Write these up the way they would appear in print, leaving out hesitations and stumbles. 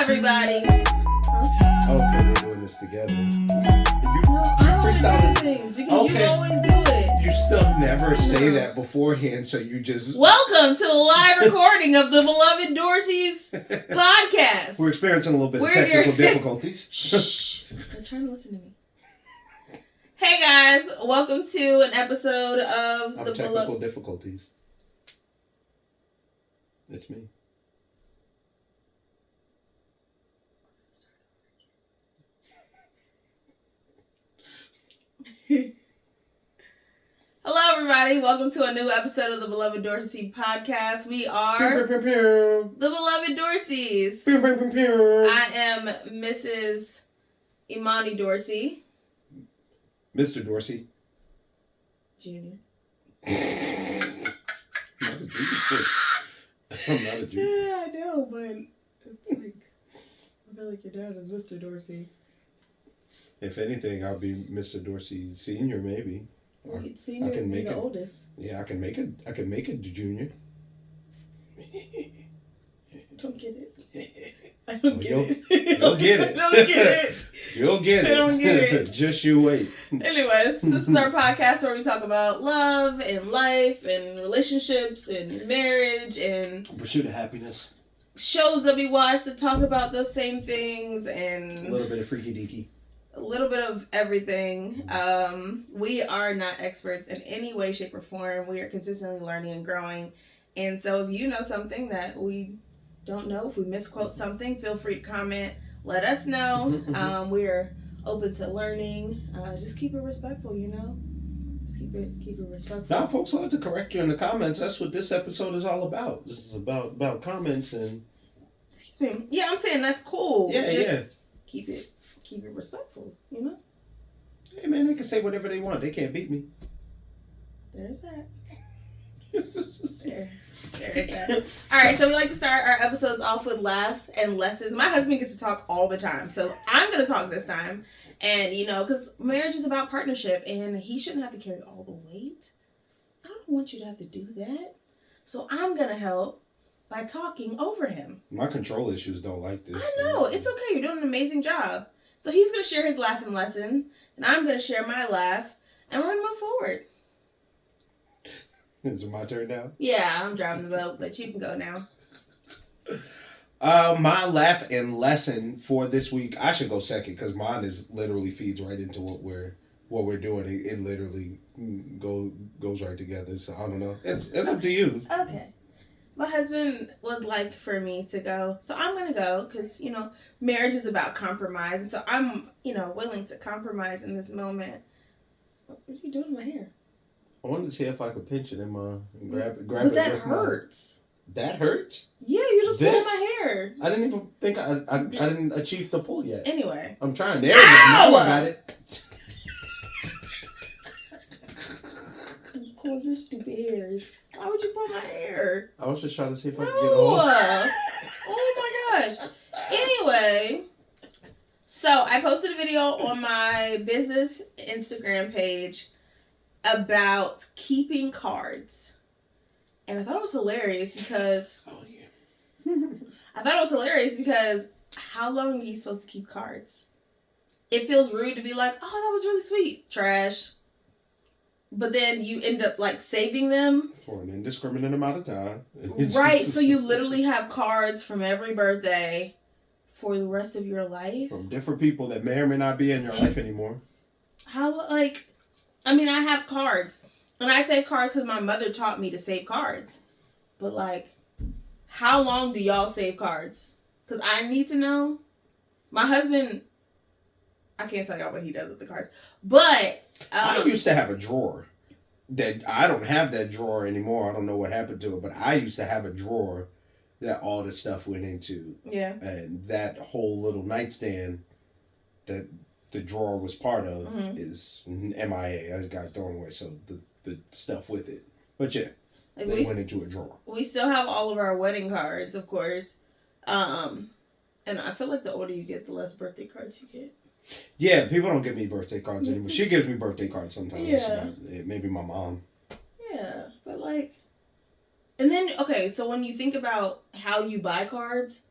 everybody. Huh? Okay, we're doing this together. I freestyle things because you always do it. You still never say that beforehand, so you just... Welcome to the live recording of the beloved Dorseys podcast. We're experiencing a little bit of technical difficulties. Shh. They're trying to listen to me. Hey guys, welcome to an episode of the technical difficulties. It's me. Hello everybody, welcome to a new episode of the Beloved Dorsey podcast. We are the Beloved Dorseys. I am Mrs. Imani Dorsey. Mr. Dorsey. Junior. Not a junior. I'm not a junior. Yeah, I know, but it's like, I feel like your dad is Mr. Dorsey. If anything, I'll be Mr. Dorsey Senior, maybe. Well, senior would be the oldest. Yeah, I can make it junior. Don't get it. I don't get it. You'll get it. Don't get it. You'll get it. I don't get it. Just you wait. Anyways, this is our podcast where we talk about love and life and relationships and marriage and pursuit of happiness. Shows that we watch that talk about those same things and a little bit of freaky deaky. A little bit of everything. We are not experts in any way, shape, or form. We are consistently learning and growing. And so if you know something that we don't know, if we misquote something, feel free to comment. Let us know. We are open to learning. Just keep it respectful, you know? Just keep it respectful. Now, folks love to correct you in the comments. That's what this episode is all about. This is about comments and... Excuse me. Yeah, I'm saying that's cool. Yeah, Just keep it respectful, you know? Hey, man, they can say whatever they want. They can't beat me. There's that. There's that. All right, so we like to start our episodes off with laughs and lessons. My husband gets to talk all the time, so I'm going to talk this time. And, you know, because marriage is about partnership, and he shouldn't have to carry all the weight. I don't want you to have to do that. So I'm going to help by talking over him. My control issues don't like this. I know. It's okay. You're doing an amazing job. So he's going to share his laughing lesson, and I'm going to share my laugh, and we're going to move forward. Is it my turn now? Yeah, I'm driving the boat, but you can go now. My laugh and lesson for this week, I should go second because mine is literally feeds right into what we're doing. It literally goes right together. So I don't know. It's up to you. Okay. My husband would like for me to go, so I'm going to go because, you know, marriage is about compromise. And so I'm, you know, willing to compromise in this moment. What are you doing to my hair? I wanted to see if I could pinch it and grab but it. That hurts. That hurts? Yeah, you just pulled my hair. I didn't even think I didn't achieve the pull yet. Anyway. I'm trying. There we go. Now I got it. Pull your stupid hairs. Why would you pull my hair? I was just trying to see if I could get it off. Oh my gosh. Anyway, so I posted a video on my business Instagram page about keeping cards. And I thought it was hilarious because... Oh, yeah. I thought it was hilarious because how long are you supposed to keep cards? It feels rude to be like, oh, that was really sweet. Trash. But then you end up like saving them for an indiscriminate amount of time. Right. So you literally have cards from every birthday for the rest of your life. From different people that may or may not be in your life anymore. How, like, I mean, I have cards. And I save cards because my mother taught me to save cards. But like, how long do y'all save cards? Because I need to know. My husband, I can't tell y'all what he does with the cards. But I used to have a drawer that I don't have that drawer anymore. I don't know what happened to it, but I used to have a drawer that all the stuff went into. Yeah. And that whole little nightstand that the drawer was part of is MIA. I got thrown away. So the stuff with it. But yeah, like they went into a drawer. We still have all of our wedding cards, of course. And I feel like the older you get, the less birthday cards you get. Yeah, people don't give me birthday cards anymore. She gives me birthday cards sometimes. Yeah. Maybe my mom. Yeah, but like... And then, okay, so when you think about how you buy cards,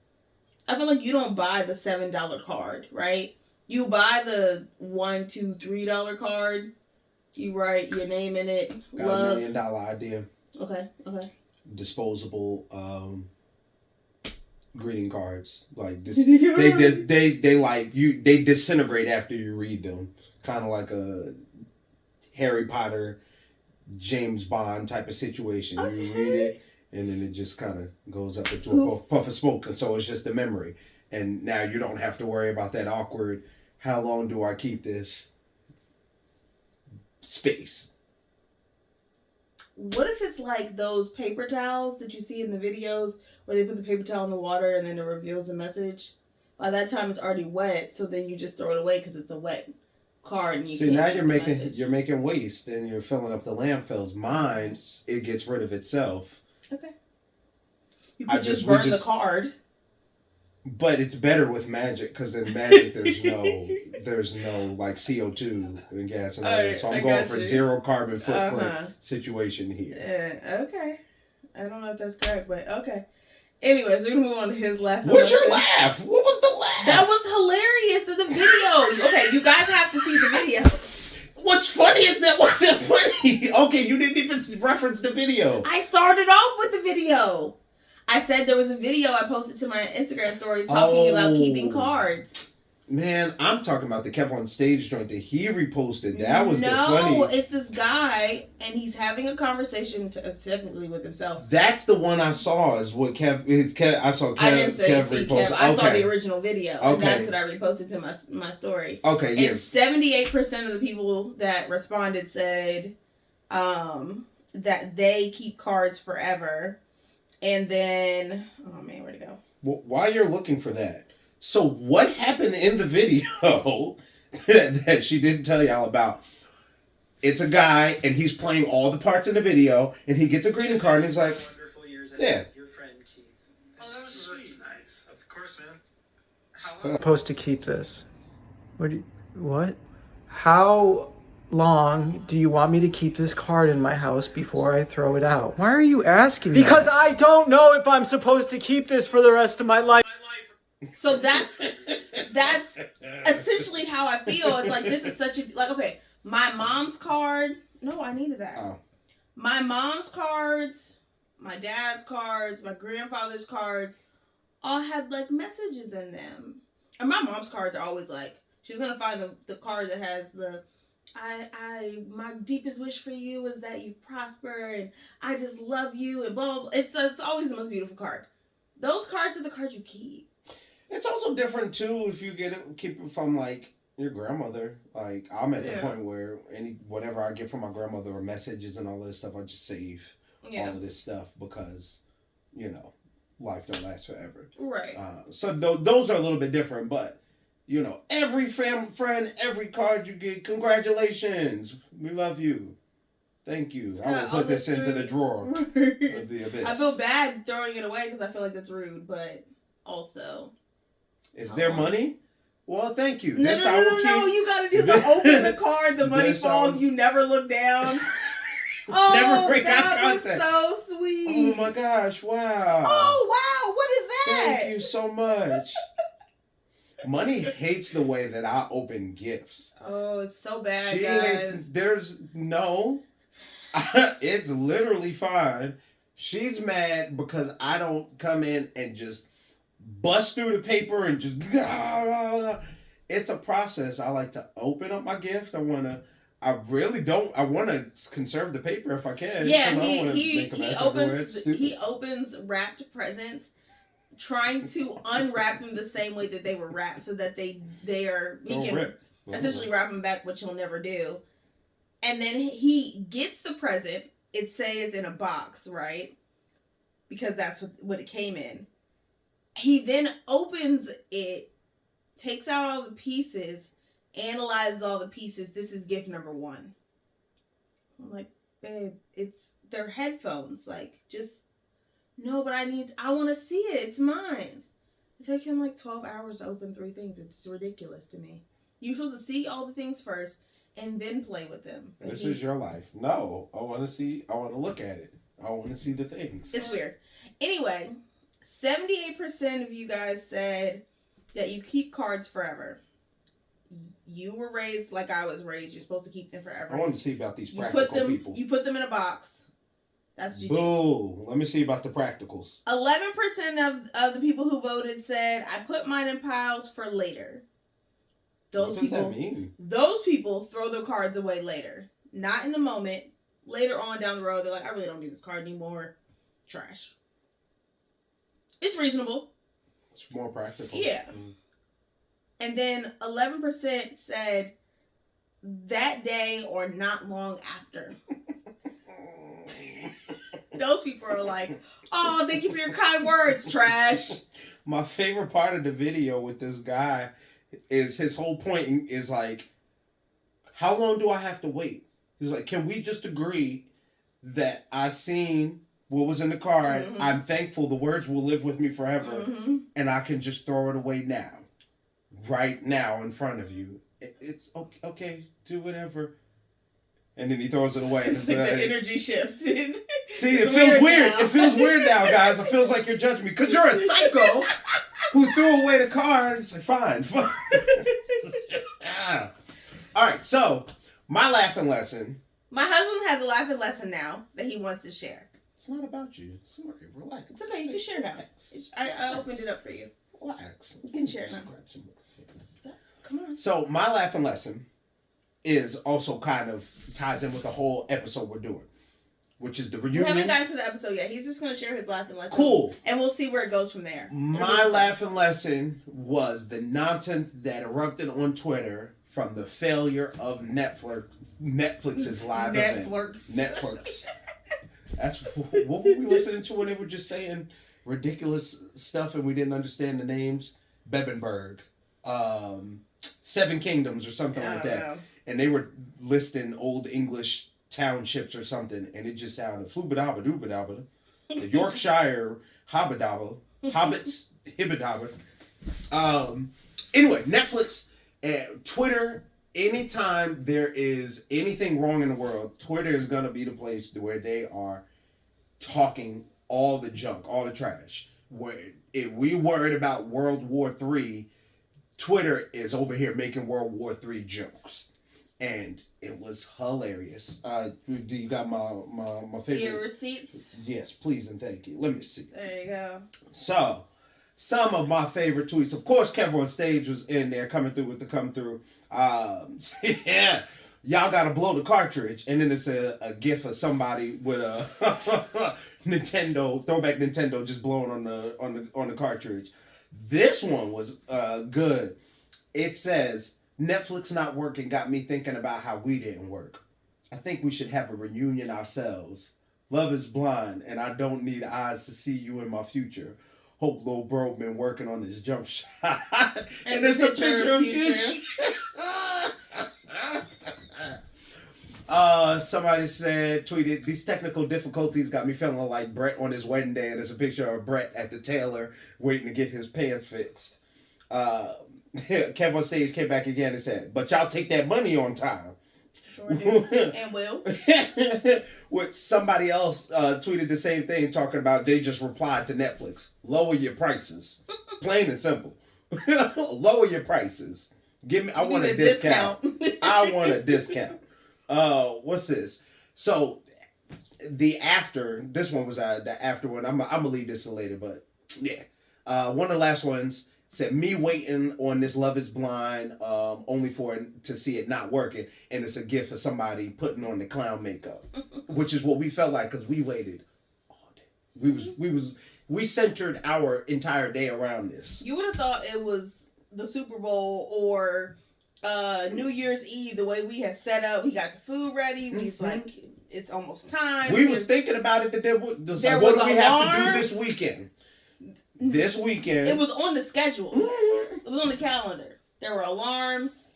I feel like you don't buy the $7 card, right? You buy the $1, $2, $3 card. You write your name in it. Got love. $1 million idea. Okay. Disposable greeting cards, like this. they like you. They disintegrate after you read them, kind of like a Harry Potter, James Bond type of situation. Okay. You read it, and then it just kind of goes up into a puff of smoke. So it's just a memory, and now you don't have to worry about that awkward. How long do I keep this space? What if it's like those paper towels that you see in the videos where they put the paper towel in the water and then it reveals the message? By that time, it's already wet, so then you just throw it away because it's a wet card. And you see, now you're making waste and you're filling up the landfills. Mine, it gets rid of itself. Okay. You could just burn the card. But it's better with magic because in magic there's no like CO2 and gas and all that. So I'm going for zero carbon footprint situation here. Okay. I don't know if that's correct, but okay. Anyways, we're gonna move on to his laugh. What's your laugh? What was the laugh? That was hilarious in the video. Okay, you guys have to see the video. What's funny is that wasn't funny. Okay, you didn't even reference the video. I started off with the video. I said there was a video I posted to my Instagram story talking about keeping cards. Man, I'm talking about the Kev on Stage joint that he reposted. That was the funny. No, it's this guy, and he's having a conversation technically with himself. That's the one I saw. Is what Kev? I saw Kev. I didn't say Kev see repost. Kev. I saw the original video, and that's what I reposted to my story. Okay, yeah. And 78% of the people that responded said that they keep cards forever. And then, oh man, where'd it go? Well, while you're looking for that, so what happened in the video that she didn't tell y'all about? It's a guy, and he's playing all the parts in the video, and he gets a greeting card, and he's like, yeah. Your friend Keith. Oh, that was sweet. Nice. Of course, man. How long? I'm supposed to keep this. What? How long do you want me to keep this card in my house before I throw it out? Why are you asking me? Because I don't know if I'm supposed to keep this for the rest of my life. So that's essentially how I feel. It's like, this is such a, like, okay, my mom's card. No, I needed that. Oh. My mom's cards, my dad's cards, my grandfather's cards all had like messages in them. And my mom's cards are always like, she's going to find the card that has the, my deepest wish for you is that you prosper and I just love you and blah, blah, blah. It's always the most beautiful card. Those cards are the cards you keep. It's also different too if you keep it from like your grandmother. Like I'm at the point where whatever I get from my grandmother or messages and all this stuff, I just save all of this stuff because, life don't last forever. Right. So those are a little bit different, but every friend, every card you get, congratulations. We love you. Thank you. I will put this into the drawer of the abyss. I feel bad throwing it away because I feel like that's rude, but also. Is there money? Well, thank you. No, you gotta do the open the card, the money falls, you never look down. Never break eye contact. That was so sweet. Oh my gosh, wow. Oh wow, what is that? Thank you so much. Money hates the way that I open gifts. Oh, it's so bad, she guys. It's literally fine. She's mad because I don't come in and just bust through the paper and just... It's a process. I like to open up my gift. I want to conserve the paper if I can. Yeah, he opens wrapped presents, trying to unwrap them the same way that they were wrapped, so that he can essentially wrap them back, which he'll never do. And then he gets the present. It says in a box, right? Because that's what it came in. He then opens it, takes out all the pieces, analyzes all the pieces. This is gift number 1. I'm like, babe, they're headphones. Like, just, no, but I want to see it. It's mine. It takes him like 12 hours to open 3 things. It's ridiculous to me. You're supposed to see all the things first and then play with them. But this is your life. No, I want to look at it. I want to see the things. It's weird. Anyway, 78% of you guys said that you keep cards forever. You were raised like I was raised. You're supposed to keep them forever. I want to see about these practical people. You put them in a box. That's what you do. Let me see about the practicals. 11% of the people who voted said, I put mine in piles for later. What does that mean? Those people throw their cards away later. Not in the moment. Later on down the road, they're like, I really don't need this card anymore. Trash. It's reasonable. It's more practical. Yeah. And then 11% said that day or not long after. Those people are like, oh, thank you for your kind words, trash. My favorite part of the video with this guy is his whole point is like, how long do I have to wait? He's like, can we just agree that I seen what was in the card? Mm-hmm. I'm thankful the words will live with me forever. Mm-hmm. And I can just throw it away now. Right now in front of you. It's okay, do whatever. And then he throws it away. It's like the energy shifted. See, it feels weird. It feels weird now, guys. It feels like you're judging me. Because you're a psycho who threw away the card. It's like, fine. All right, so my laughing lesson. My husband has a laughing lesson now that he wants to share. It's not about you. Sorry, relax. It's okay, you can share now. I opened it up for you. Relax. You can share it now. Come on. So my laughing lesson is also kind of ties in with the whole episode we're doing, which is the reunion. We haven't gotten to the episode yet. He's just going to share his laughing lesson. Cool. And we'll see where it goes from there. My laughing lesson was the nonsense that erupted on Twitter from the failure of Netflix's live event. Netflix. That's what were we listening to when they were just saying ridiculous stuff and we didn't understand the names? Bebenberg. Seven Kingdoms or something like that. Know. And they were listing old English townships or something, and it just sounded floobadaba doobadaba. The Yorkshire hobbidaba, hobbits hibbidaba. Anyway, Netflix, Twitter, anytime there is anything wrong in the world, Twitter is going to be the place where they are talking all the junk, all the trash. Where if we worried about World War III, Twitter is over here making World War III jokes. And it was hilarious. Do you got my favorite? Your receipts? Yes, please and thank you. Let me see. There you go. So, some of my favorite tweets. Of course, Kev on stage was in there coming through with the come through. Yeah. Y'all gotta blow the cartridge. And then it's a gif of somebody with a throwback Nintendo just blowing on the cartridge. This one was good. It says, Netflix not working got me thinking about how we didn't work. I think we should have a reunion ourselves. Love is blind, and I don't need eyes to see you in my future. Hope little bro been working on his jump shot. And there's a picture of Future. Somebody tweeted, these technical difficulties got me feeling like Brett on his wedding day, and there's a picture of Brett at the tailor waiting to get his pants fixed. Kev on stage came back again and said, but y'all take that money on time. Sure do. And will. Which somebody else tweeted the same thing, talking about they just replied to Netflix. Lower your prices. Plain and simple. Lower your prices. I want a discount. I want a discount. What's this? So this one was the after one. I'm gonna leave this to later, but yeah. One of the last ones said, me waiting on this Love is Blind, only for it to see it not working, and it's a gift for somebody putting on the clown makeup, which is what we felt like because we waited all day. We centered our entire day around this. You would have thought it was the Super Bowl or New Year's Eve, the way we had set up. We got the food ready. We was like, it's almost time. We was thinking about it. What do we have to do this weekend? This weekend. It was on the schedule. It was on the calendar. There were alarms.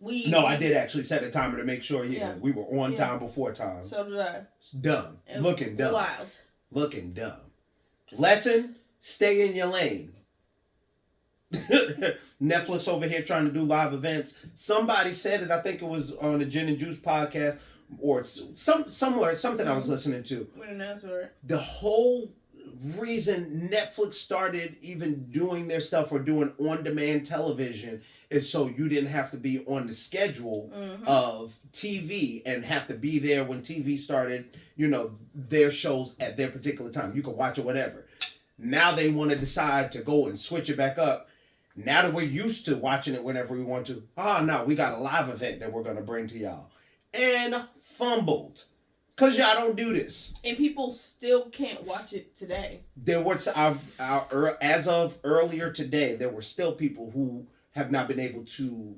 I did actually set a timer to make sure, we were on time before time. So did I. Dumb. Looking dumb. Wild. Looking dumb. Lesson, stay in your lane. Netflix over here trying to do live events. Somebody said it, I think it was on the Gin and Juice podcast or somewhere, something I was listening to. What an answer. The whole reason Netflix started even doing their stuff or doing on-demand television is so you didn't have to be on the schedule of TV and have to be there when TV started, their shows at their particular time. You can watch it whatever. Now they want to decide to go and switch it back up. Now that we're used to watching it whenever we want to, no, we got a live event that we're going to bring to y'all. And fumbled. Because y'all don't do this. And people still can't watch it today. There was, as of earlier today, there were still people who have not been able to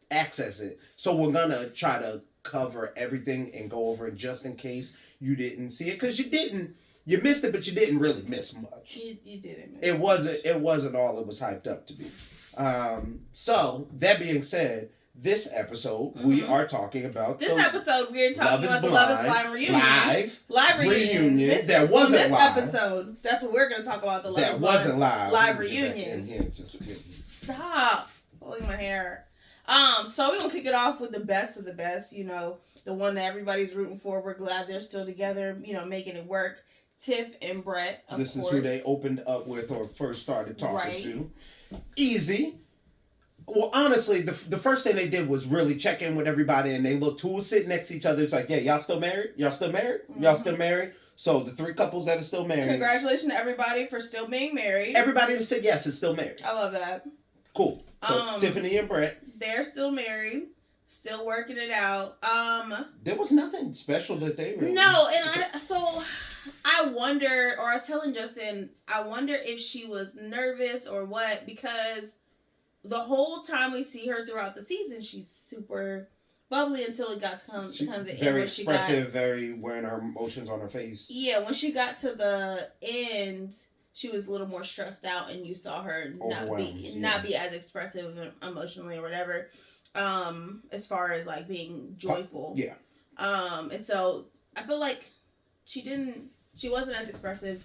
access it. So we're going to try to cover everything and go over it just in case you didn't see it. Because you didn't. You missed it, but you didn't really miss much. You didn't miss it. Wasn't all it was hyped up to be. So, that being said, this episode, we are talking about... We're talking about the Love is Blind reunion. Live reunion. That wasn't live. This episode, that's what we're going to talk about, the Love is Blind. That wasn't live. Live reunion. Stop pulling my hair. So we're going to kick it off with the best of the best, the one that everybody's rooting for. We're glad they're still together, making it work. Tiff and Brett, of course. This is who they opened up with or first started talking to. Easy. Well, honestly, the first thing they did was really check in with everybody, and they looked who was sitting next to each other. It's like, yeah, y'all still married? Y'all still married? Y'all still married? So the 3 couples that are still married. Congratulations to everybody for still being married. Everybody that said yes is still married. I love that. Cool. So Tiffany and Brett. They're still married. Still working it out. There was nothing special that they really... No, and I wonder, or I was telling Justin, I wonder if she was nervous or what, because the whole time we see her throughout the season, she's super bubbly until it got to kind of the end. Very expressive, very wearing her emotions on her face. Yeah, when she got to the end, she was a little more stressed out, and you saw her not be as expressive emotionally or whatever. As far as like being joyful. Yeah. And so I feel like she wasn't as expressive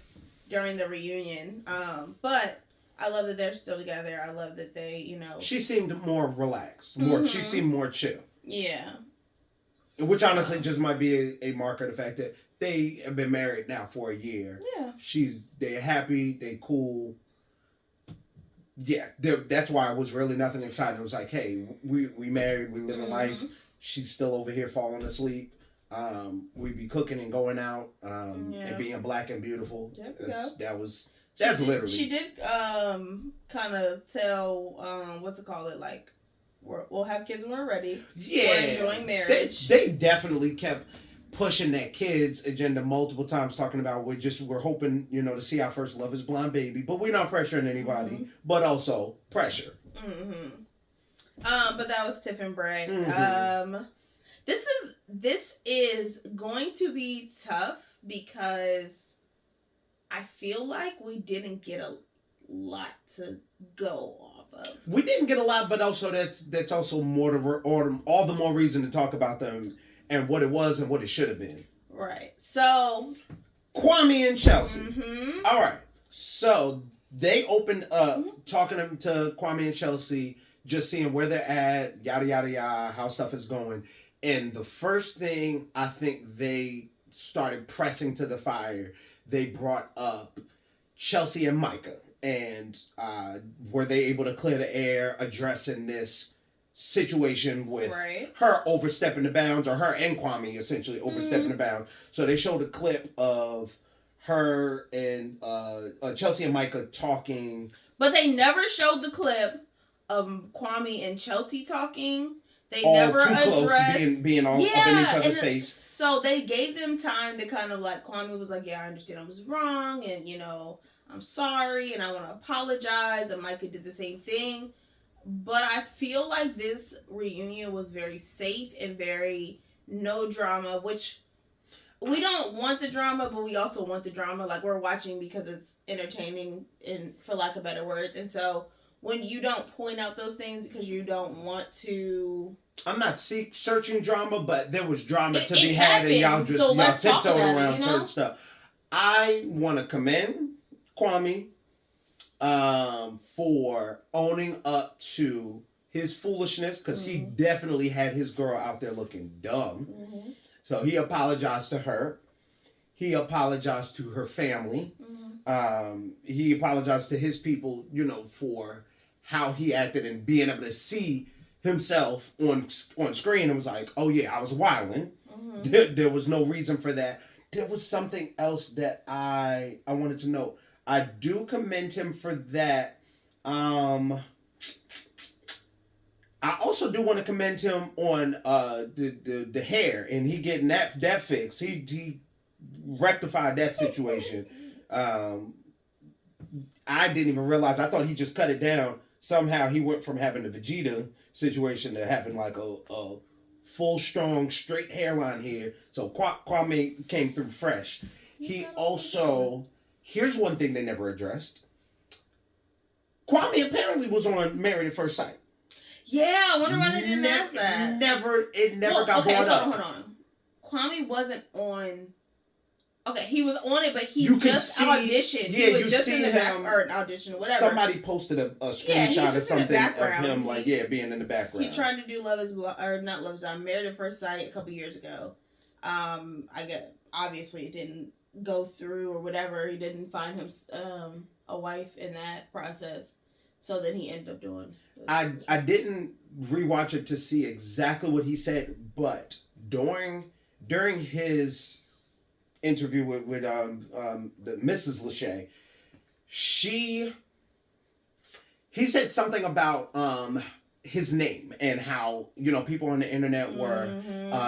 during the reunion. But I love that they're still together. I love that they, She seemed more relaxed. She seemed more chill. Yeah. Which honestly just might be a mark of the fact that they have been married now for a year. Yeah. They're happy, they cool. Yeah, that's why it was really nothing exciting. It was like, hey, we married, we live a life. She's still over here falling asleep. We be cooking and going out and being black and beautiful. That's literally. She did kind of tell what's it called? Like we'll have kids when we're ready. Yeah, we're enjoying marriage. They definitely kept pushing that kids agenda multiple times, talking about we're hoping to see our first Love is Blind baby, but we're not pressuring anybody, but also pressure. But that was Tiff and Brett. This is going to be tough because I feel like we didn't get a lot to go off of. We didn't get a lot, but also that's also all the more reason to talk about them and what it was and what it should have been. Right. So Kwame and Chelsea. All right. So they opened up talking to Kwame and Chelsea, just seeing where they're at, yada, yada, yada, how stuff is going. And the first thing I think they started pressing to the fire, they brought up Chelsea and Micah. And were they able to clear the air addressing this situation with her overstepping the bounds, or her and Kwame essentially overstepping the bounds? So they showed a clip of her and Chelsea and Micah talking. But they never showed the clip of Kwame and Chelsea talking. They never addressed being all up in each other's face. So they gave them time to kind of like, Kwame was like, yeah, I understand I was wrong, and I'm sorry, and I want to apologize, and Micah did the same thing. But I feel like this reunion was very safe and very no drama, which we don't want the drama, but we also want the drama. Like, we're watching because it's entertaining, and for lack of better words. And so when you don't point out those things because you don't want to... I'm not searching drama, but there was drama to be had, and y'all tiptoed around certain stuff. I want to commend Kwame for owning up to his foolishness, because he definitely had his girl out there looking dumb. So he apologized to her. He apologized to her family. He apologized to his people, for how he acted and being able to see himself on screen and was like, oh yeah, I was wilding. There was no reason for that. There was something else that I wanted to know. I do commend him for that. I also do want to commend him on the hair and he getting that fixed. He rectified that situation. I didn't even realize. I thought he just cut it down. Somehow he went from having the Vegeta situation to having like a full, strong, straight hairline here. So Kwame came through fresh. He also, here's one thing they never addressed. Kwame apparently was on Married at First Sight. Yeah, I wonder why they didn't ask that. It never got brought up. Hold on. Kwame wasn't on. Okay, he was on it, but he just auditioned. Yeah, he was you just see in the him or an audition, whatever. Somebody posted a screenshot or something of him, being in the background. He tried to do Love Is Blind, or not Love Is Blind, Married at First Sight a couple years ago. I get obviously it didn't go through or whatever. He didn't find him a wife in that process, so then he ended up doing. I didn't rewatch it to see exactly what he said, but during his interview with the Mrs. Lachey, he said something about his name and how people on the internet were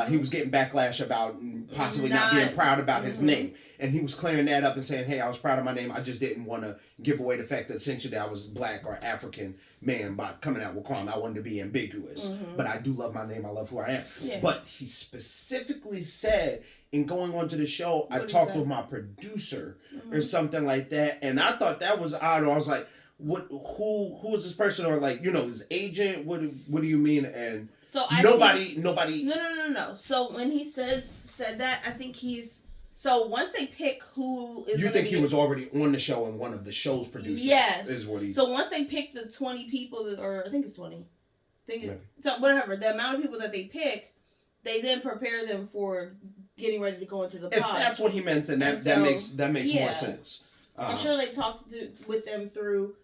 he was getting backlash about possibly not being proud about his name, and he was clearing that up and saying, hey, I was proud of my name, I just didn't want to give away the fact that essentially I was black or African man by coming out with crime. I wanted to be ambiguous, but I do love my name, I love who I am. But he specifically said, in going on to the show, I talked with my producer or something like that, and I thought that was odd. I was like, "What? Who is this person?" Or like, his agent. What do you mean? And so nobody. No. So when he said that, I think he's. So once they pick who is, you think he was already on the show and one of the show's producers? Yes, is what he. So once they pick the 20 people, or I think it's 20. So whatever the amount of people that they pick, they then prepare them for getting ready to go into the pod. If that's what he meant, then that makes more sense. I'm sure they talked with them through,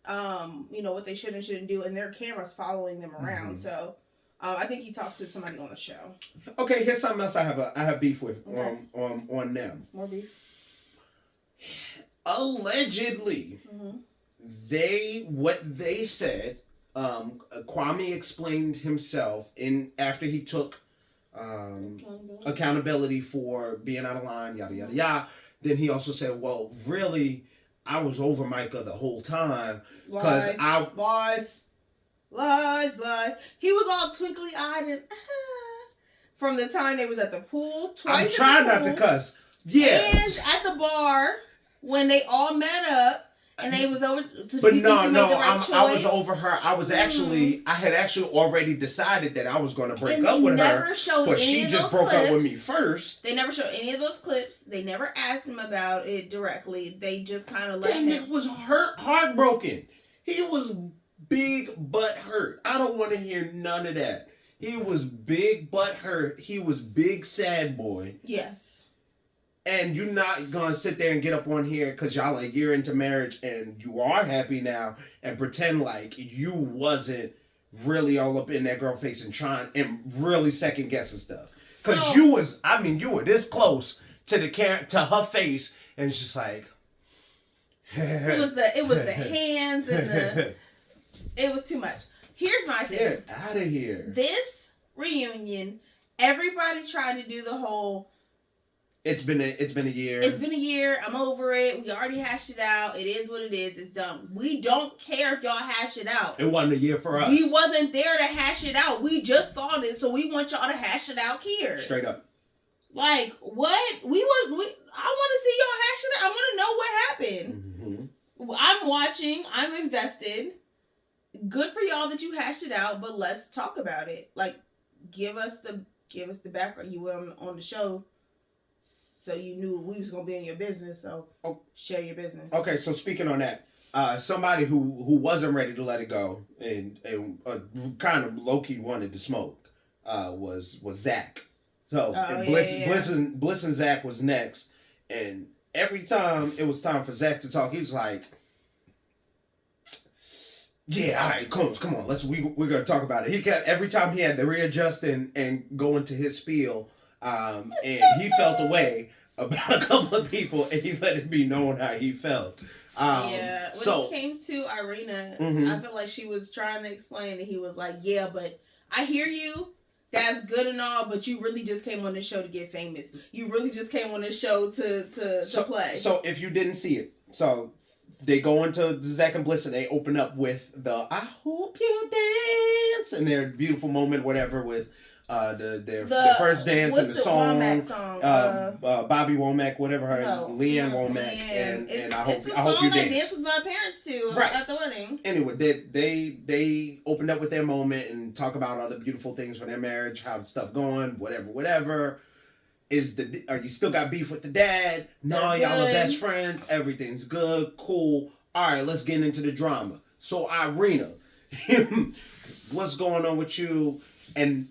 what they should and shouldn't do, and their cameras following them around. So, I think he talked to somebody on the show. Okay, here's something else I have beef with on them. More beef. Allegedly, they said. Kwame explained himself after he took accountability for being out of line, yada yada yada. Then he also said, "Well, really, I was over Micah the whole time because lies. He was all twinkly eyed and from the time they was at the pool. Twice. I'm trying not to cuss. Yeah, and at the bar when they all met up. And they was over. So but I was over her. I was actually, I had actually already decided that I was going to break up with her. But she just broke up with me first. They never showed any of those clips. They never asked him about it directly. They just kind of let him. That nigga was heartbroken. He was big butt hurt. I don't want to hear none of that. He was big butt hurt. He was big sad boy. Yes. And you're not going to sit there and get up on here because y'all a year into marriage and you are happy now and pretend like you wasn't really all up in that girl face and trying and really second guessing stuff. Because you were this close to her face and it's just like. it was the hands and it was too much. Here's my thing. Get out of here. This reunion, everybody tried to do the whole. It's been a year. It's been a year. I'm over it. We already hashed it out. It is what it is. It's done. We don't care if y'all hash it out. It wasn't a year for us. We wasn't there to hash it out. We just saw this, so we want y'all to hash it out here. Straight up. Like, what? I want to see y'all hash it out. I want to know what happened. I'm watching. I'm invested. Good for y'all that you hashed it out, but let's talk about it. Like, give us the background. You were on the show. So you knew we was gonna be in your business, so share your business. Okay, so speaking on that, somebody who wasn't ready to let it go and kind of low key wanted to smoke was Zach. So Bliss and Zach was next, and every time it was time for Zach to talk, he was like, yeah, all right, come on, we're gonna talk about it. He kept, every time he had to readjust and go into his spiel, and he felt away about a couple of people, and he let it be known how he felt. When it came to Irina, I feel like she was trying to explain, and he was like, yeah, but I hear you. That's good and all, but you really just came on this show to get famous. You really just came on this show to play. So if you didn't see it, so they go into Zach and Bliss and they open up with the "I hope you dance" and their beautiful moment, whatever, with their first dance and the song. Bobby Womack, whatever her, Leanne Womack, and I hope you dance. Dance with my parents too at the wedding. Anyway, they opened up with their moment and talk about all the beautiful things for their marriage, how the stuff going, whatever. Are you still got beef with the dad? No, y'all are best friends. Everything's good, cool. All right, let's get into the drama. So Irina, what's going on with you? And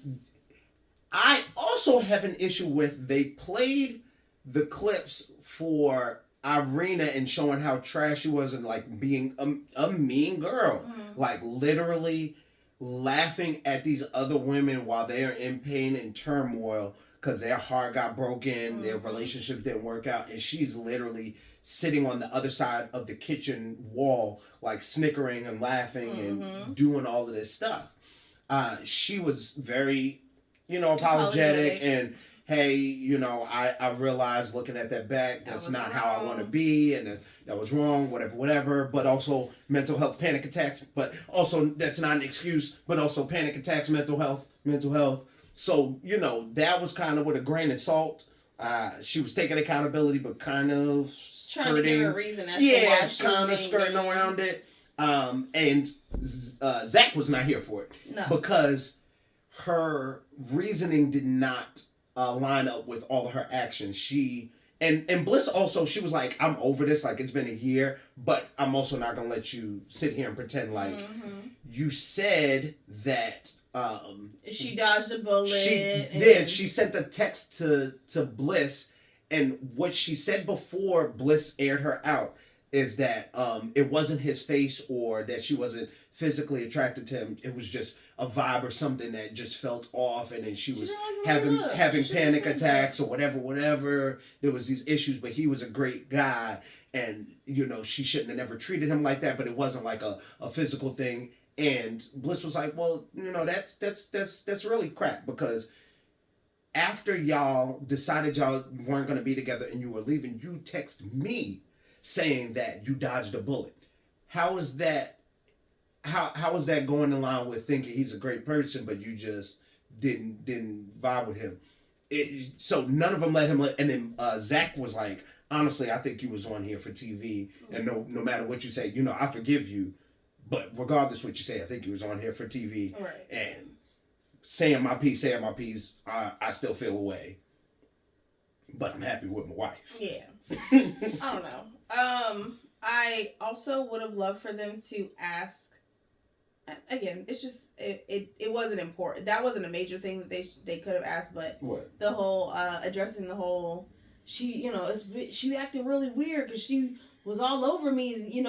I also have an issue with, they played the clips for Irina and showing how trash she was and like being a mean girl, like literally laughing at these other women while they are in pain and turmoil because their heart got broken, their relationship didn't work out, and she's literally sitting on the other side of the kitchen wall, like snickering and laughing and doing all of this stuff. She was very, apologetic and, hey, I realized looking at that back, that's not how I want to be, and that was wrong, whatever, but also mental health, panic attacks, but also that's not an excuse, but also panic attacks, mental health. So, that was kind of with a grain of salt. She was taking accountability, but kind of trying to give a reason as to why she kind of skirting around it. And Zach was not here for it. No. Because her reasoning did not line up with all of her actions. And Bliss also, she was like, I'm over this, like it's been a year, but I'm also not going to let you sit here and pretend like you said that she dodged a bullet. She did. She sent a text to Bliss, and what she said before Bliss aired her out is that it wasn't his face or that she wasn't physically attracted to him. It was just a vibe or something that just felt off, and then she was having panic attacks or whatever. There was these issues, but he was a great guy, and she shouldn't have never treated him like that. But it wasn't like a physical thing. And Bliss was like, well, that's really crap, because after y'all decided y'all weren't going to be together and you were leaving, you text me saying that you dodged a bullet. How is that? How is that going in line with thinking he's a great person, but you just didn't vibe with him? So none of them let him. And then Zach was like, honestly, I think you was on here for TV, and no matter what you say, I forgive you. But regardless what you say, I think he was on here for TV. Right. And saying my piece, I still feel away. But I'm happy with my wife. Yeah. I don't know. I also would have loved for them to ask. Again, it's just it wasn't important. That wasn't a major thing that they could have asked, but what? The whole addressing the whole she she acted really weird because she was all over me, He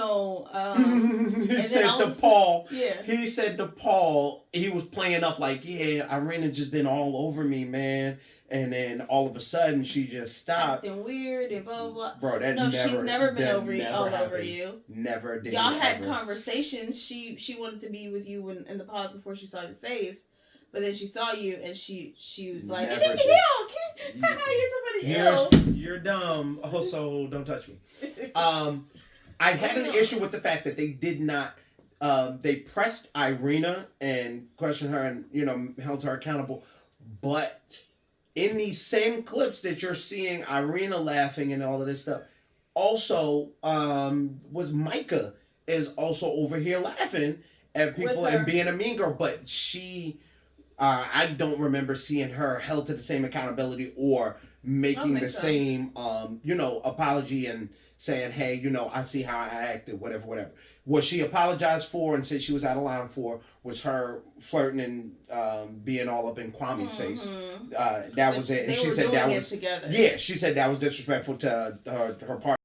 said to Paul, he said to Paul, he was playing up like, yeah, Irina just been all over me, man. And then all of a sudden she just stopped. Acting weird and blah, blah, blah. Bro, she's never been over you. Never did. Y'all had conversations. She wanted to be with you in the pause before she saw your face. But then she saw you and she was like, you need to heal. Get somebody ill. You're dumb. Also, don't touch me. I had an issue with the fact that they did not. They pressed Irina and questioned her and held her accountable, but in these same clips that you're seeing Irina laughing and all of this stuff, also was Micah is also over here laughing at people and being a mean girl, but she. I don't remember seeing her held to the same accountability or making the so. same, apology and saying, hey, I see how I acted, whatever. What she apologized for and said she was out of line for was her flirting and being all up in Kwame's face. That was it. And she said that was together. Yeah, she said that was disrespectful to her partner.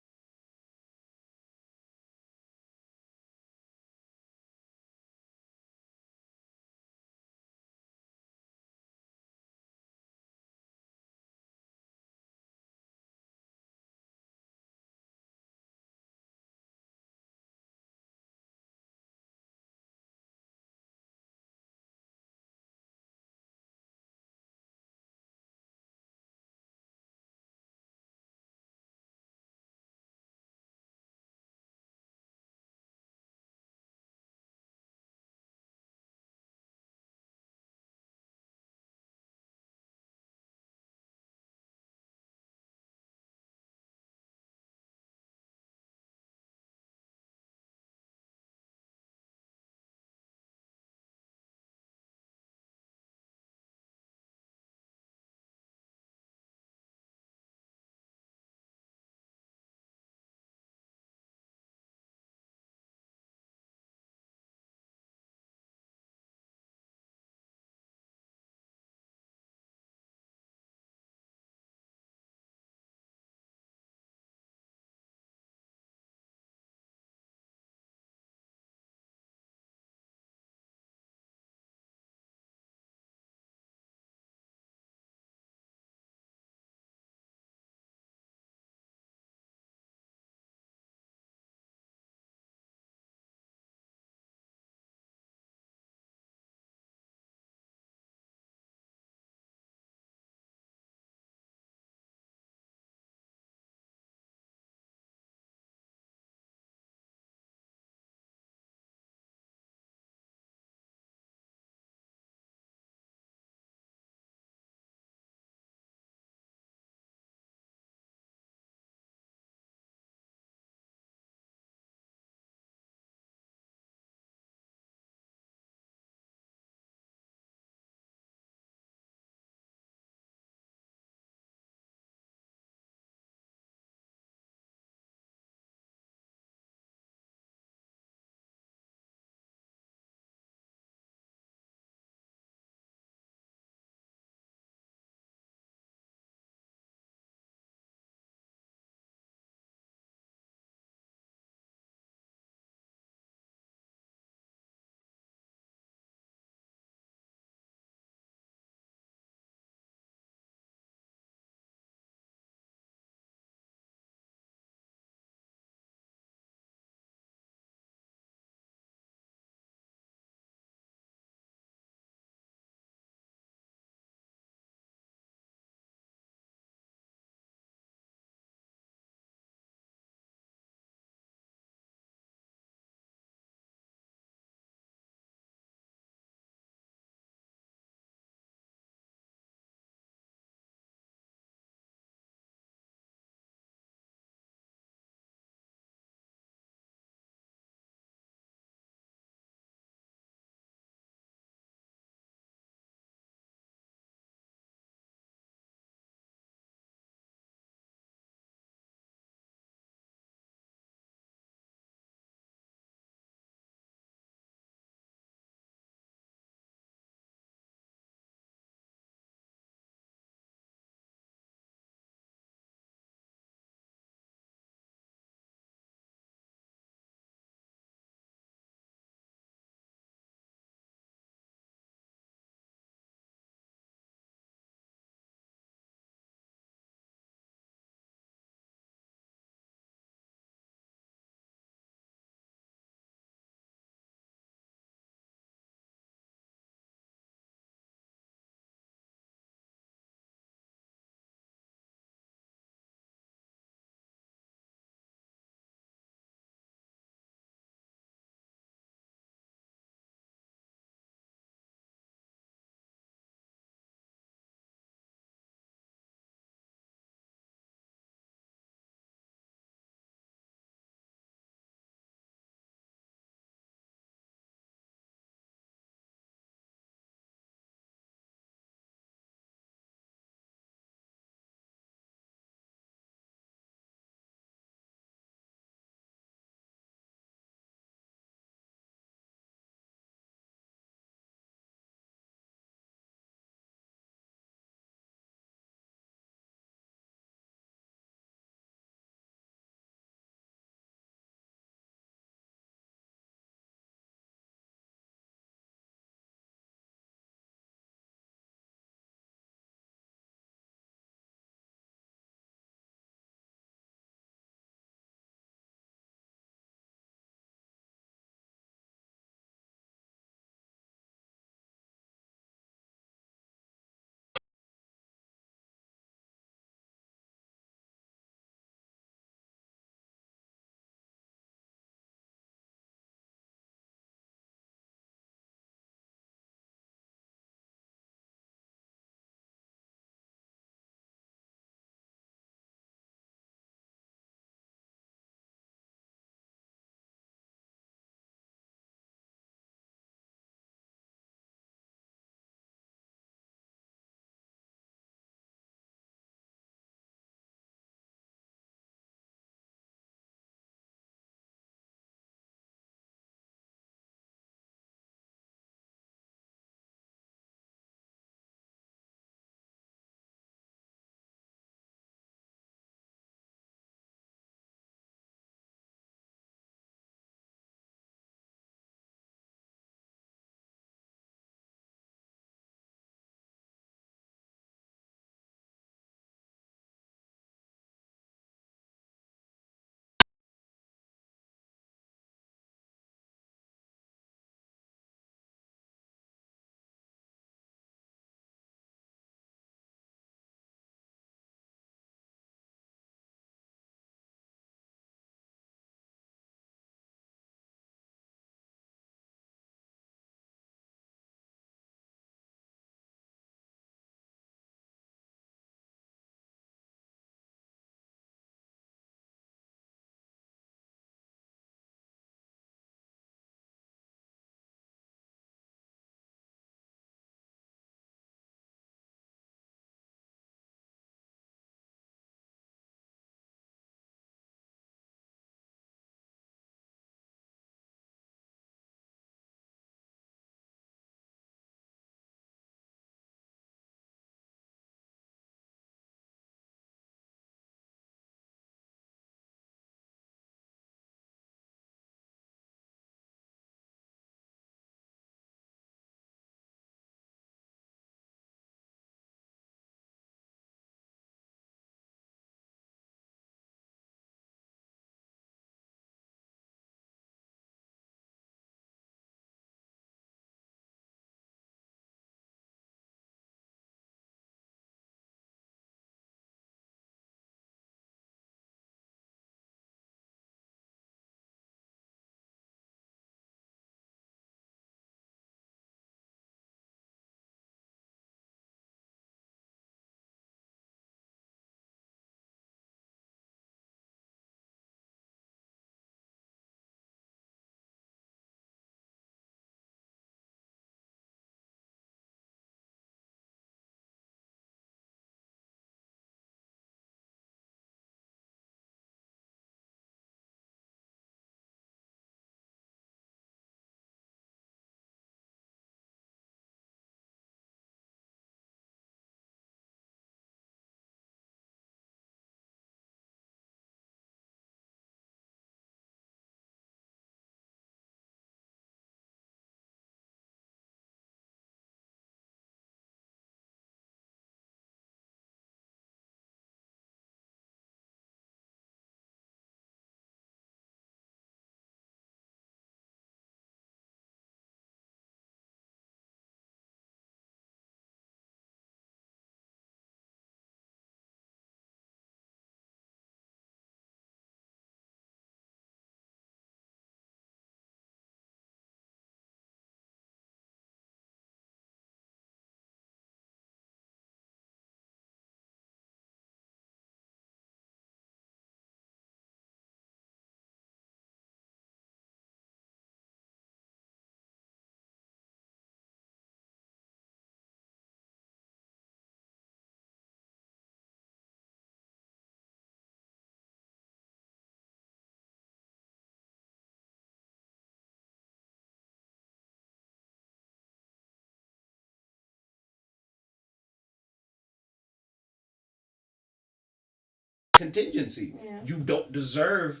contingency. Yeah. You don't deserve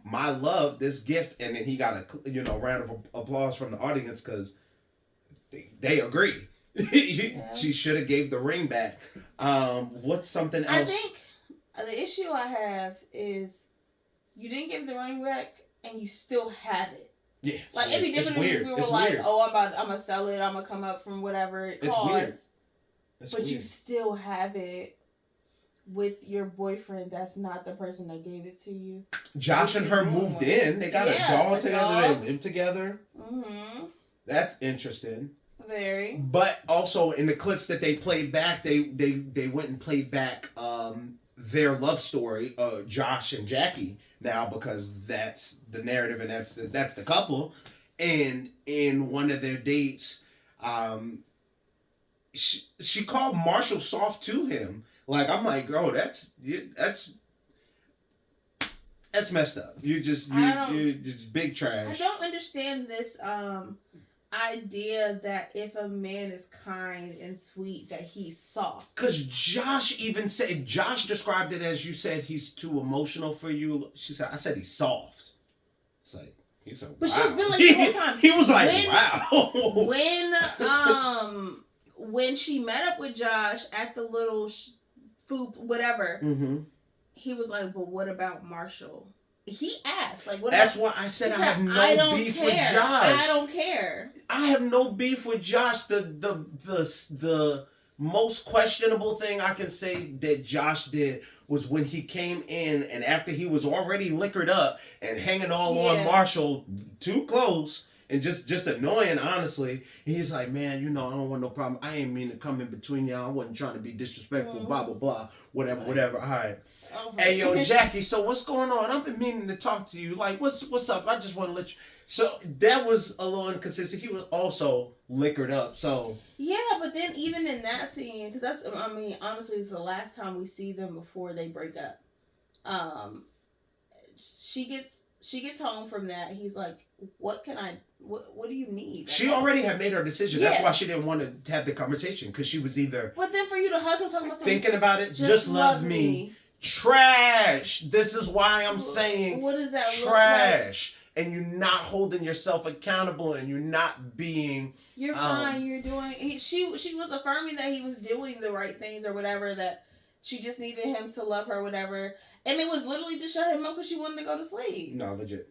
my love, this gift, and then he got a round of applause from the audience because they agree. She should have gave the ring back. What's something else? I think the issue I have is you didn't give the ring back and you still have it. Yeah, like it'd be different if you were like, weird. Oh, I'm gonna sell it. I'm gonna come up from whatever it costs. But weird. You still have it with your boyfriend. That's not the person that gave it to you. Josh and her moved in. They got a doll together. They live together. Mm-hmm. That's interesting. Very. But also in the clips that they played back, they went and played back their love story, Josh and Jackie, now because that's the narrative and that's the couple. And in one of their dates, she called Marshall soft to him. Like, I'm like, girl, that's messed up. You're just big trash. I don't understand this idea that if a man is kind and sweet that he's soft. Because Josh described it as, you said he's too emotional for you. I said he's soft. It's like, he's so. But wow. she's been like the whole time. He was like, wow. When she met up with Josh at the little food whatever, he was like, but what about Marshall? He asked, like, what? That's why I said I have no beef with Josh. I don't care. I have no beef with Josh. The most questionable thing I can say that Josh did was when he came in and after he was already liquored up and hanging all on Marshall too close and just annoying, honestly. He's like, man, I don't want no problem. I ain't mean to come in between y'all. I wasn't trying to be disrespectful, blah, blah, blah. Whatever. All right. Hey, yo, Jackie, so what's going on? I've been meaning to talk to you. Like, what's up? I just want to let you... So, that was a little inconsistent. He was also liquored up, so... Yeah, but then even in that scene, because honestly, it's the last time we see them before they break up. She gets home from that. He's like, what do you need? She already had made her decision. Yeah. That's why she didn't want to have the conversation, because she was either... But then for you to hug him, talking about something... Thinking about it, just love me. Trash. This is why I'm saying what does that trash. Look like? And you're not holding yourself accountable, and you're not being. You're fine. You're doing. She was affirming that he was doing the right things or whatever. That she just needed him to love her, whatever. And it was literally to shut him up because she wanted to go to sleep. No, legit.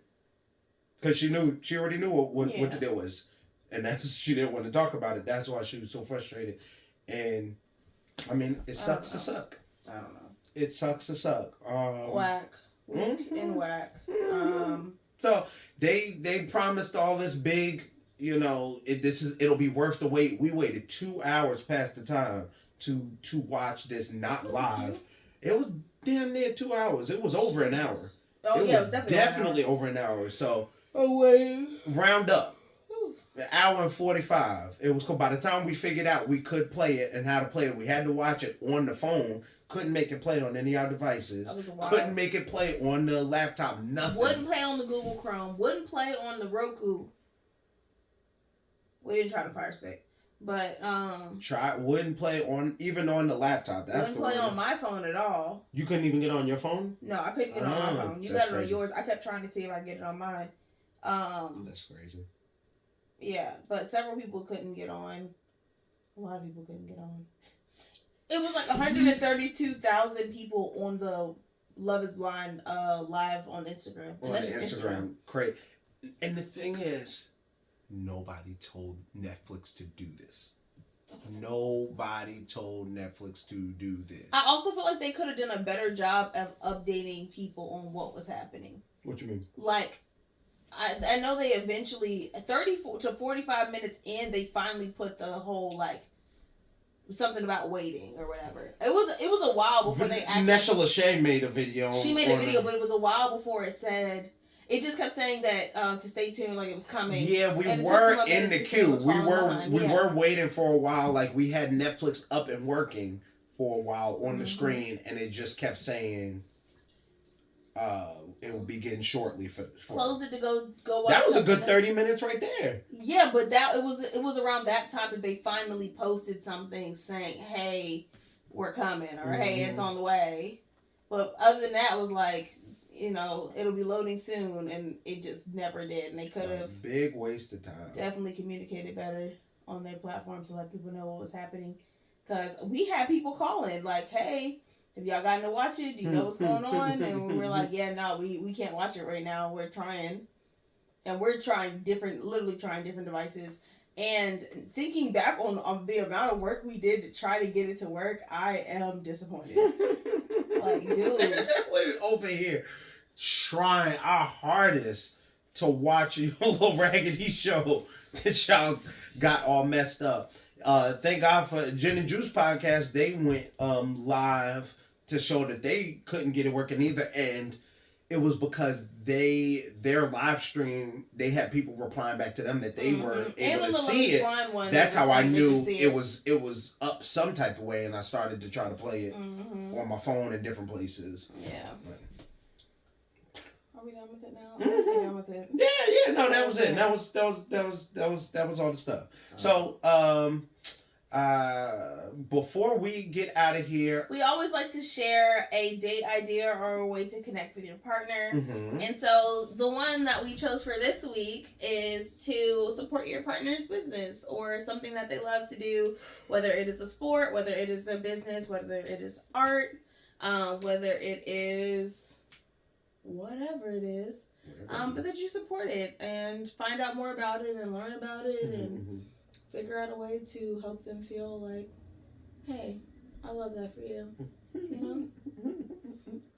Because she already knew what the deal was, and that's she didn't want to talk about it. That's why she was so frustrated. And I mean, it sucks to suck. I don't know. It sucks to suck. Whack. Weak and whack. So they promised all this big, it'll be worth the wait. We waited 2 hours past the time to watch this not live. It was damn near 2 hours. It was over an hour. Oh, it was definitely over an hour. So round up. An hour and 45. It was cool. By the time we figured out we could play it and how to play it, we had to watch it on the phone. Couldn't make it play on any of our devices. Couldn't make it play on the laptop. Nothing. Wouldn't play on the Google Chrome. Wouldn't play on the Roku. We didn't try the Fire Stick, but wouldn't play even on the laptop. That's wouldn't play on my phone at all. You couldn't even get on your phone? No, I couldn't get on my phone. You got it on yours. I kept trying to see if I could get it on mine. That's crazy. Yeah, but several people couldn't get on. A lot of people couldn't get on. It was like 132,000 people on the Love is Blind live on Instagram. On Instagram. Great. And the thing is, nobody told Netflix to do this. Nobody told Netflix to do this. I also feel like they could have done a better job of updating people on what was happening. What you mean? Like, I know they eventually, 30 to 45 minutes in, they finally put the whole, like, something about waiting or whatever. It was a while before they actually... Nesha Lachey made a video. She made a video, but it was a while before it said... It just kept saying that to stay tuned, like it was coming. Yeah, we were in the queue. We were waiting for a while. Like, we had Netflix up and working for a while on the screen, and it just kept saying... it will begin shortly for closed it to go watch. That was a good 30 minutes right there. Yeah, but it was around that time that they finally posted something saying, "Hey, we're coming," or "Hey, it's on the way." But other than that, it was like, it'll be loading soon, and it just never did. And they could have big waste of time. Definitely communicated better on their platforms to let people know what was happening. Because we had people calling like, "Hey, have y'all gotten to watch it? Do you know what's going on?" And we're like, "Yeah, no, we can't watch it right now. We're trying, and we're literally trying different devices." And thinking back on the amount of work we did to try to get it to work, I am disappointed. Like, dude, we're over here trying our hardest to watch your little raggedy show that y'all got all messed up. Thank God for Gin and Juice podcast. They went live to show that they couldn't get it working either, and it was because their live stream, they had people replying back to them that they were able to see it. That's how I knew it was up some type of way, and I started to try to play it on my phone in different places. Yeah. But, are we done with it now? Are we done with it? Yeah. No, that was it. That was all the stuff. So, before we get out of here, we always like to share a date idea or a way to connect with your partner. And so the one that we chose for this week is to support your partner's business or something that they love to do, whether it is a sport, whether it is their business, whether it is art, whether it is whatever it is, but that you support it and find out more about it and learn about it and figure out a way to help them feel like, hey, I love that for you,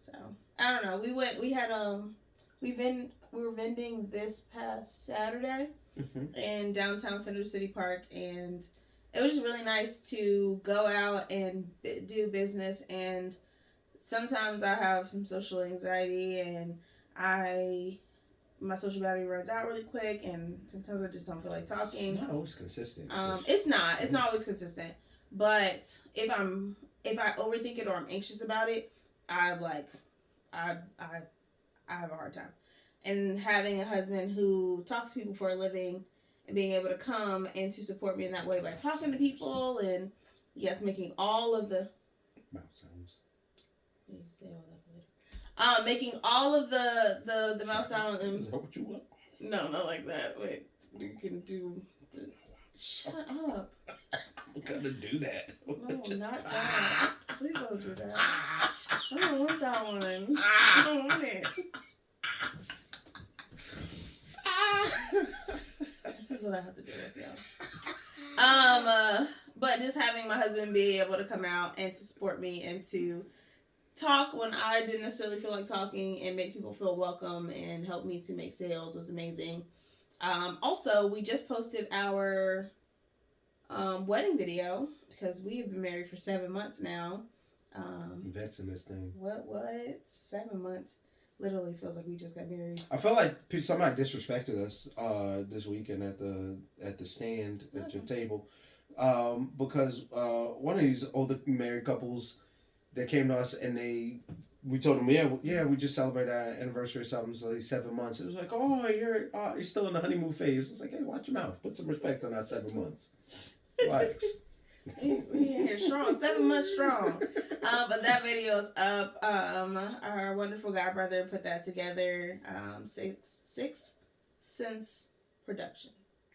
So I don't know. We were vending this past Saturday in downtown Center City Park, and it was just really nice to go out and do business. And sometimes I have some social anxiety, and my social battery runs out really quick, and sometimes I just don't feel like talking. It's not always consistent. It's not always consistent. But if I overthink it or I'm anxious about it, I have a hard time. And having a husband who talks to people for a living and being able to come and to support me in that way by talking to people and making all of the mouth sounds. Say all that later. Making all of the mouth sound. Is that what you want? No, not like that. Wait, you can do. Shut up. I'm gonna do that. No, not that. Please don't do that. I don't want that one. I don't want it. This is what I have to do with y'all. But just having my husband be able to come out and to support me and to talk when I didn't necessarily feel like talking and make people feel welcome and help me to make sales was amazing. Also, we just posted our wedding video because we have been married for 7 months now. Vets in this thing. What? 7 months? Literally feels like we just got married. I feel like somebody disrespected us this weekend at the stand at your table, because one of these older married couples that came to us and we told them we just celebrated our anniversary or something, so he's 7 months. It was like, oh, you're still in the honeymoon phase. It's like, hey, watch your mouth. Put some respect on our 7 months. Relax. We in here strong, 7 months strong. But that video is up. Our wonderful god brother put that together. Six Sense Production.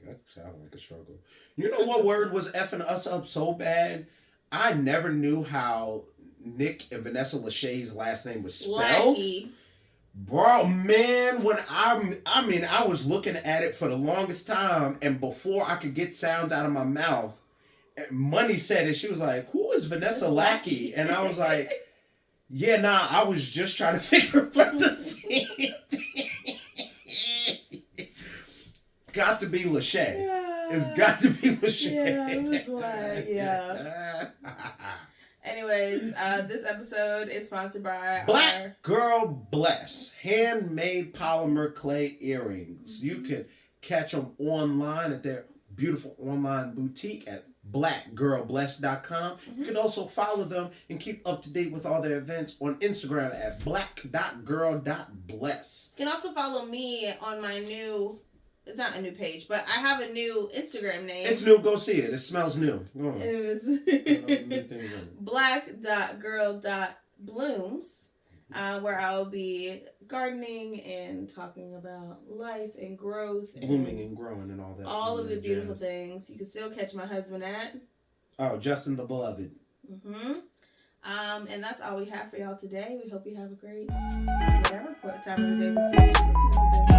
That sounds like a struggle. You know what word was effing us up so bad? I never knew how Nick and Vanessa Lachey's last name was spelled. Lackey. Bro, man, when I was looking at it for the longest time, and before I could get sounds out of my mouth, Money said it. She was like, "Who is Vanessa Lackey?" And I was like, "Yeah, nah, I was just trying to figure out the same thing." Got to be Lachey. Yeah. It's got to be Lachey. Yeah, it was like, yeah. Anyways, this episode is sponsored by Black Girl Bless, handmade polymer clay earrings. You can catch them online at their beautiful online boutique at blackgirlbless.com. You can also follow them and keep up to date with all their events on Instagram at black.girl.bless. You can also follow me on my new, it's not a new page, but I have a new Instagram name. It's new. Go see it. It smells new. Go on. It is black.girl.blooms. where I'll be gardening and talking about life and growth. Blooming and growing and all that. All of the beautiful things. You can still catch my husband at... Justin the Beloved. And that's all we have for y'all today. We hope you have a great, whatever time of the day this is.